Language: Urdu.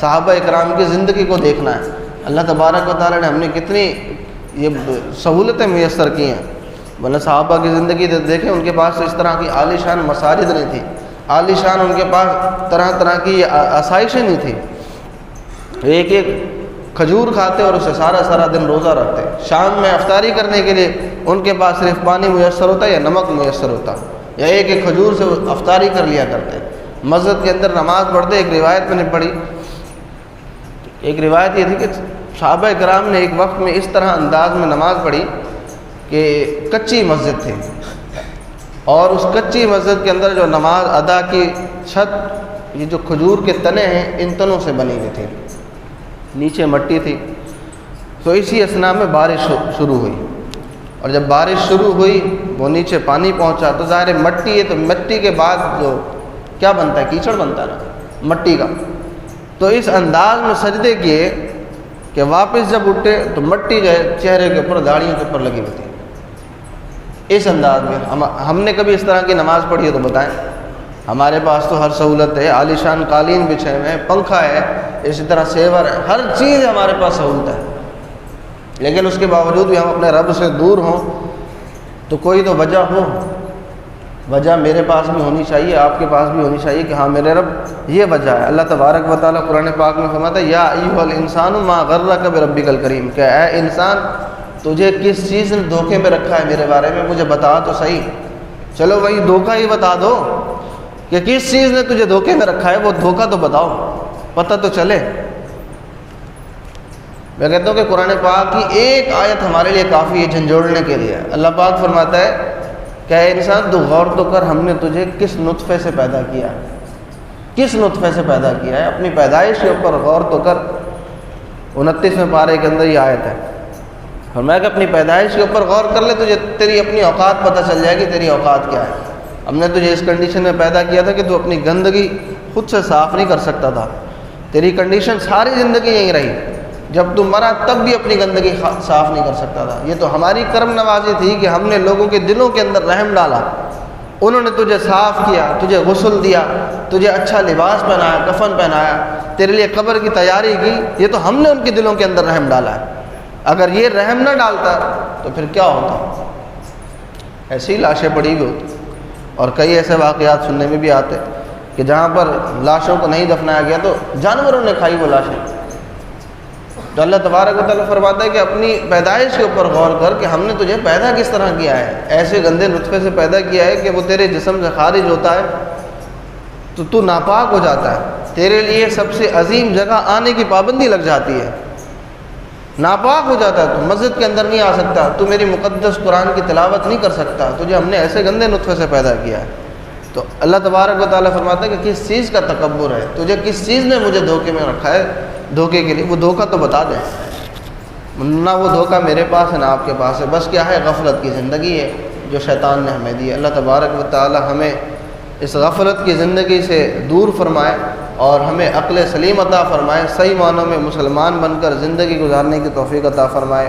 صحابہ اکرام کی زندگی کو دیکھنا ہے۔ اللہ تبارک و تعالیٰ نے ہم نے کتنی یہ سہولتیں میسر کی ہیں، ورنہ صحابہ کی زندگی دیکھیں، ان کے پاس اس طرح کی عالی شان مساجد نہیں تھی، عالی شان ان کے پاس طرح طرح کی آسائشیں نہیں تھی۔ ایک ایک کھجور کھاتے اور اسے سارا سارا دن روزہ رکھتے۔ شام میں افطاری کرنے کے لیے ان کے پاس صرف پانی میسر ہوتا یا نمک میسر ہوتا، یا ایک ایک کھجور سے افطاری کر لیا کرتے۔ مسجد کے اندر نماز پڑھتے، ایک روایت میں نے پڑھی، ایک روایت یہ تھی کہ صحابہ کرام نے ایک وقت میں اس طرح انداز میں نماز پڑھی کہ کچی مسجد تھی، اور اس کچی مسجد کے اندر جو نماز ادا کی چھت، یہ جو کھجور کے تنے ہیں ان تنوں سے بنی ہوئی تھی، نیچے مٹی تھی۔ تو اسی اثناء میں بارش شروع ہوئی، اور جب بارش شروع ہوئی وہ نیچے پانی پہنچا تو ظاہر مٹی ہے، تو مٹی کے بعد جو کیا بنتا ہے، کیچڑ بنتا ہے نا مٹی کا۔ تو اس انداز میں سجدے کیے کہ واپس جب اٹھے تو مٹی جو ہے چہرے کے اوپر، داڑھیوں کے اوپر لگی ہوئی تھی۔ اس انداز میں ہم نے کبھی اس طرح کی نماز پڑھی ہے تو بتائیں۔ ہمارے پاس تو ہر سہولت ہے، عالی شان قالین بچھے ہوئے ہیں، پنکھا ہے، اسی طرح سیور ہے، ہر چیز ہمارے پاس سہولت ہے، لیکن اس کے باوجود بھی ہم اپنے رب سے دور ہوں تو کوئی تو وجہ ہو، وجہ میرے پاس بھی ہونی چاہیے، آپ کے پاس بھی ہونی چاہیے کہ ہاں میرے رب یہ وجہ ہے۔ اللہ تبارک و تعالیٰ قرآن پاک میں فرماتا ہے یا ایھا الانسان ما غرک بربک الکریم، کہ اے انسان تجھے کس چیز نے دھوکے میں رکھا ہے میرے بارے میں، مجھے بتا تو صحیح۔ چلو وہی دھوکہ ہی بتا دو کہ کس چیز نے تجھے دھوکے میں رکھا ہے، وہ دھوکہ تو بتاؤ، پتہ تو چلے۔ میں کہتا ہوں کہ قرآن پاک کی ایک آیت ہمارے لیے کافی ہے جھنجھوڑنے کے لیے۔ اللہ پاک فرماتا ہے کہ اے انسان تو غور تو کر، ہم نے تجھے کس نطفے سے پیدا کیا ہے، کس نطفے سے پیدا کیا ہے، اپنی پیدائش کے اوپر غور تو کر۔ 29ویں پارے کے اندر یہ آیت ہے، فرمایا کہ اپنی پیدائش کے اوپر غور کر لے، تجھے تیری اپنی اوقات پتہ چل جائے گی، تیری اوقات کیا ہے۔ ہم نے تجھے اس کنڈیشن میں پیدا کیا تھا کہ تو اپنی گندگی خود سے صاف نہیں کر سکتا تھا، تیری کنڈیشن ساری زندگی یہیں رہی، جب تو مرا تب بھی اپنی گندگی صاف نہیں کر سکتا تھا۔ یہ تو ہماری کرم نوازی تھی کہ ہم نے لوگوں کے دلوں کے اندر رحم ڈالا، انہوں نے تجھے صاف کیا، تجھے غسل دیا، تجھے اچھا لباس پہنایا، کفن پہنایا، تیرے لیے قبر کی تیاری کی۔ یہ تو ہم نے ان کے دلوں کے اندر رحم ڈالا ہے۔ اگر یہ رحم نہ ڈالتا تو پھر کیا ہوتا، ایسی لاشیں پڑی ہوئی ہوتی۔ اور کئی ایسے واقعات سننے میں بھی آتے کہ جہاں پر لاشوں کو نہیں دفنایا گیا تو جانوروں نے کھائی وہ لاشیں۔ تو اللہ تبارک و تعالیٰ فرماتا ہے کہ اپنی پیدائش کے اوپر غور کر کہ ہم نے تجھے پیدا کس طرح کیا ہے، ایسے گندے نطفے سے پیدا کیا ہے کہ وہ تیرے جسم سے خارج ہوتا ہے تو ناپاک ہو جاتا ہے، تیرے لیے سب سے عظیم جگہ آنے کی پابندی لگ جاتی ہے، ناپاک ہو جاتا ہے، تو مسجد کے اندر نہیں آ سکتا، تو میری مقدس قرآن کی تلاوت نہیں کر سکتا، تجھے ہم نے ایسے گندے نطفے سے پیدا کیا ہے۔ تو اللہ تبارک و تعالیٰ فرماتا ہے کہ کس چیز کا تکبر ہے، تجھے کس چیز نے مجھے دھوکے میں رکھا ہے، دھوکے کے لیے وہ دھوکہ تو بتا دیں، نہ وہ دھوکہ میرے پاس ہے نہ آپ کے پاس ہے، بس کیا ہے، غفلت کی زندگی ہے جو شیطان نے ہمیں دی ہے۔ اللہ تبارک و تعالیٰ ہمیں اس غفلت کی زندگی سے دور فرمائے اور ہمیں عقل سلیم عطا فرمائے، صحیح معنوں میں مسلمان بن کر زندگی گزارنے کی توفیق عطا فرمائے۔